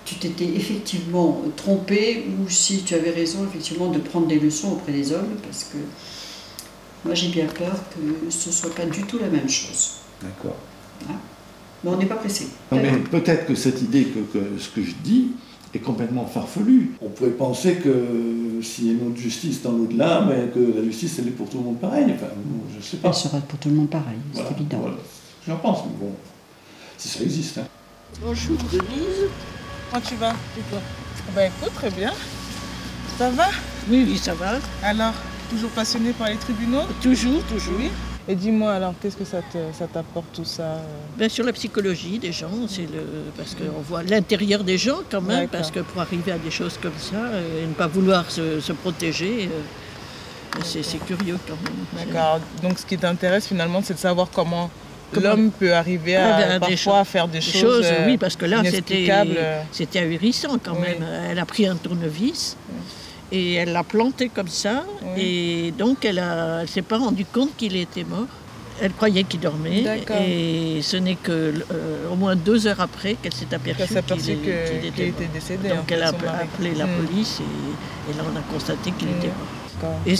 tu t'étais effectivement trompé ou si tu avais raison effectivement de prendre des leçons auprès des hommes, parce que moi j'ai bien peur que ce ne soit pas du tout la même chose. D'accord. Hein, mais on n'est pas pressé. Non, mais peut-être que cette idée que ce que je dis est complètement farfelu. On pourrait penser que s'il y a une autre justice dans l'au-delà, mais que la justice elle est pour tout le monde pareil. Enfin, je ne sais pas. Elle sera pour tout le monde pareil, Voilà, c'est évident. Voilà. J'en pense, mais bon, si ça existe. Hein. Bonjour Denise. Comment tu vas? Et toi? Ben écoute, très bien. Ça va? Oui, oui, ça va. Alors, toujours passionné par les tribunaux? Toujours, toujours. Oui. Et dis-moi alors, qu'est-ce que ça t'apporte tout ça? Bien sûr, la psychologie des gens, parce qu'on voit l'intérieur des gens quand même, parce que pour arriver à des choses comme ça, et ne pas vouloir se protéger, c'est curieux quand même. D'accord, donc ce qui t'intéresse finalement, c'est de savoir comment l'homme peut arriver à parfois faire des choses oui, parce que là, inexplicables. c'était ahurissant quand même. Elle a pris un tournevis. Et elle l'a planté comme ça, et donc elle ne s'est pas rendue compte qu'il était mort. Elle croyait qu'il dormait, et ce n'est qu'au moins 2 heures après qu'elle s'est aperçue qu'il était décédé. Donc elle a appelé la police, et là on a constaté qu'il était mort. Et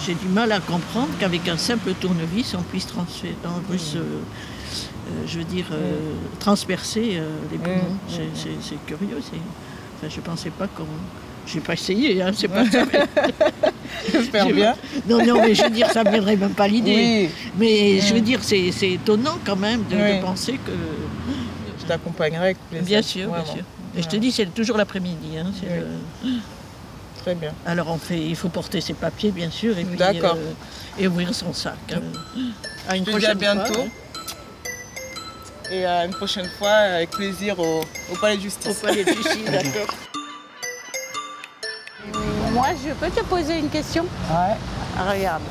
j'ai du mal à comprendre qu'avec un simple tournevis, on puisse transpercer les poumons. C'est curieux. Enfin, je pensais pas qu'on... J'ai pas essayé, hein, c'est pas ça. J'espère bien. Non, mais je veux dire, ça me viendrait même pas l'idée. Oui. Mais je veux dire, c'est étonnant quand même de penser que... Je t'accompagnerai avec plaisir. Bien sûr, bien sûr. Et je te dis, c'est toujours l'après-midi. Hein, Très bien. Alors il faut porter ses papiers, bien sûr, et puis et ouvrir son sac. À une prochaine fois. Bientôt. Et à une prochaine fois, avec plaisir au palais de justice. Au palais de justice, d'accord. Moi, je peux te poser une question? Ouais. Regarde,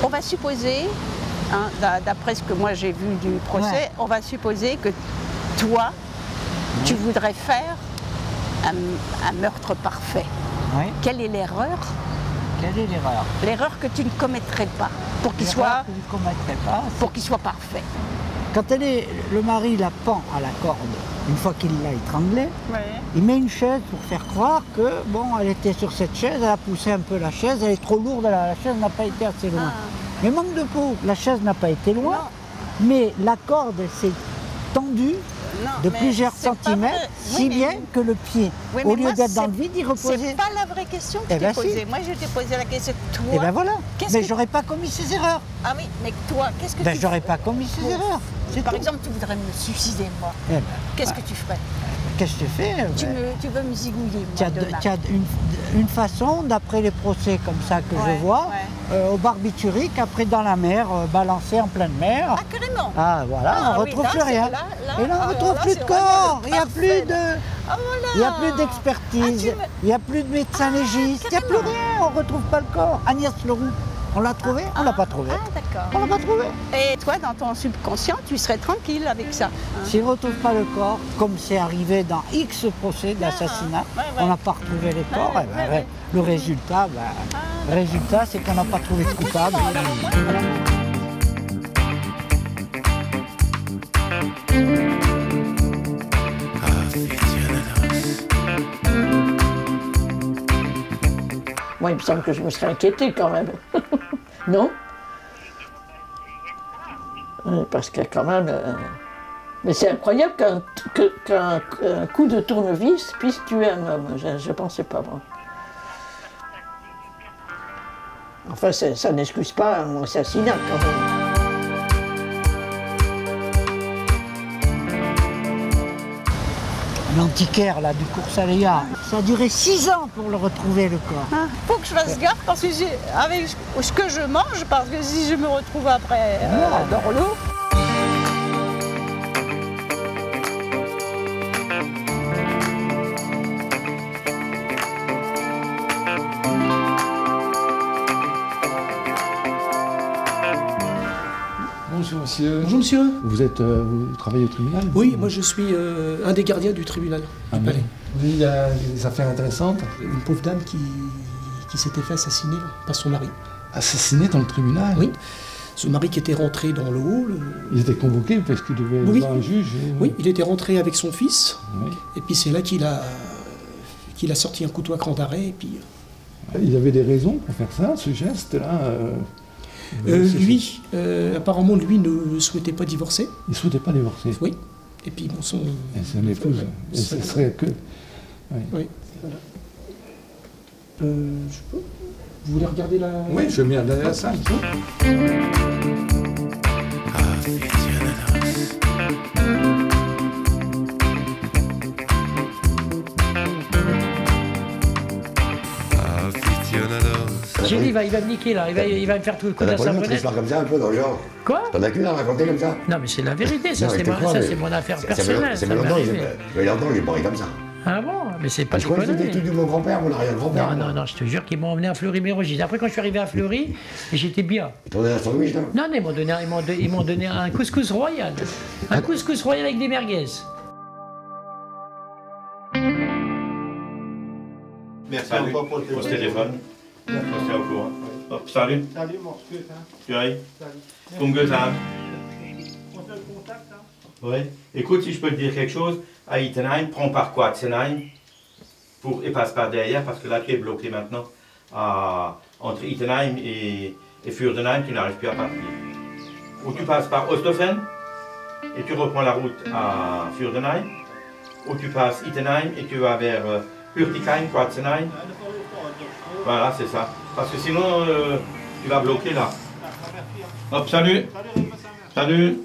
on va supposer, hein, d'après ce que moi j'ai vu du procès, on va supposer que toi, tu voudrais faire un meurtre parfait. Ouais. Quelle est l'erreur? Quelle est l'erreur? L'erreur que tu ne commettrais pas pour qu'il soit, parfait. Quand le mari la pend à la corde, une fois qu'il l'a étranglée, il met une chaise pour faire croire que, bon, elle était sur cette chaise, elle a poussé un peu la chaise, elle est trop lourde, la chaise n'a pas été assez loin. Mais manque de peau, la chaise n'a pas été loin, mais la corde s'est tendue de plusieurs centimètres, si bien que le pied, au lieu d'être dans le vide, il reposait. C'est pas la vraie question que je t'ai posée. Moi, je t'ai posé la question, toi... Et ben voilà, mais j'aurais pas commis ces erreurs. Ah oui, mais toi, qu'est-ce que tu ferais? J'aurais pas commis ces erreurs. Par exemple, tu voudrais me suicider, moi. Qu'est-ce que tu ferais? Qu'est-ce que je fais? Tu veux me zigouiller, moi, demain. Tu as une façon, d'après les procès comme ça que je vois, au barbiturique, après dans la mer, balancé en pleine mer. Ah, carrément. Ah, voilà, on ne retrouve plus rien. Et là, on ne retrouve plus de corps. Il n'y a plus d'expertise, il n'y a plus de médecin légiste, il n'y a plus rien, on ne retrouve pas le corps. Agnès Leroux, on l'a trouvé? On ne l'a pas trouvé. Ah, d'accord. On l'a pas trouvé. Et toi, dans ton subconscient, tu serais tranquille avec ça? S'ils ne retrouvent pas le corps, comme c'est arrivé dans X procès d'assassinat, on n'a pas retrouvé les corps, le résultat, c'est qu'on n'a pas trouvé de coupable. Moi, il me semble que je me serais inquiétée quand même. Non? Parce que quand même... Mais c'est incroyable qu'un coup de tournevis puisse tuer un homme. Je ne pensais pas, moi. Enfin, ça n'excuse pas un assassinat quand même. L'antiquaire là du Cours-Saléa, ça a duré 6 ans pour le retrouver le corps. Faut que je fasse gaffe parce que avec ce que je mange, parce que si je me retrouve après dans l'eau. Bonjour monsieur. Bonjour monsieur. Vous travaillez au tribunal? Oui, moi je suis un des gardiens du tribunal du Palais. Il y a des affaires intéressantes? Une pauvre dame qui s'était fait assassiner par son mari. Assassiner dans le tribunal? Oui. ce mari qui était rentré dans le hall. Ils étaient convoqués parce qu'ils devaient voir un juge. Oui, il était rentré avec son fils. Oui. Et puis c'est là qu'il a sorti un couteau à cran d'arrêt. Et puis, il avait des raisons pour faire ça, ce geste-là lui, apparemment, lui ne souhaitait pas divorcer. Il ne souhaitait pas divorcer. Oui. Et puis bon, son épouse. Et ce serait que. Oui. Oui. Je peux. Vous voulez regarder la. Oui, je viens derrière la salle. J'ai dit, il va me niquer là, il va me faire tout le coup de la savonnette. T'en as une histoire comme ça un peu dans le genre? Quoi? T'en as qu'une à raconter comme ça? Non mais c'est la vérité, ça c'est mon affaire personnelle. C'est longtemps que j'ai parlé comme ça. Ah bon? Mais c'est pas je croyais que c'était tout de mon grand-père, mon arrière-grand-père. Non, je te jure qu'ils m'ont emmené à Fleury-Mérogis. Après quand je suis arrivé à Fleury, j'étais bien. Ils t'ont donné un sandwich là? Non, ils m'ont donné un couscous royal. Un couscous royal avec des merguez. Merci encore pour le téléphone. On se tient au courant. Hop, salut. Salut, mon scute. Tu arrives? Salut. Comme Gotham. On se le contact, hein? Oui. Écoute, si je peux te dire quelque chose, à Ittenheim, prends par quoi Ittenheim et passe par derrière, parce que là tu es bloqué maintenant entre Ittenheim et Fürdenheim, tu n'arrives plus à partir. Ou tu passes par Osthofen et tu reprends la route à Fürdenheim, ou tu passes Ittenheim et tu vas vers Hürtigheim, Quatzenheim. Voilà, c'est ça. Parce que sinon, tu vas bloquer là. Hop, salut. Salut.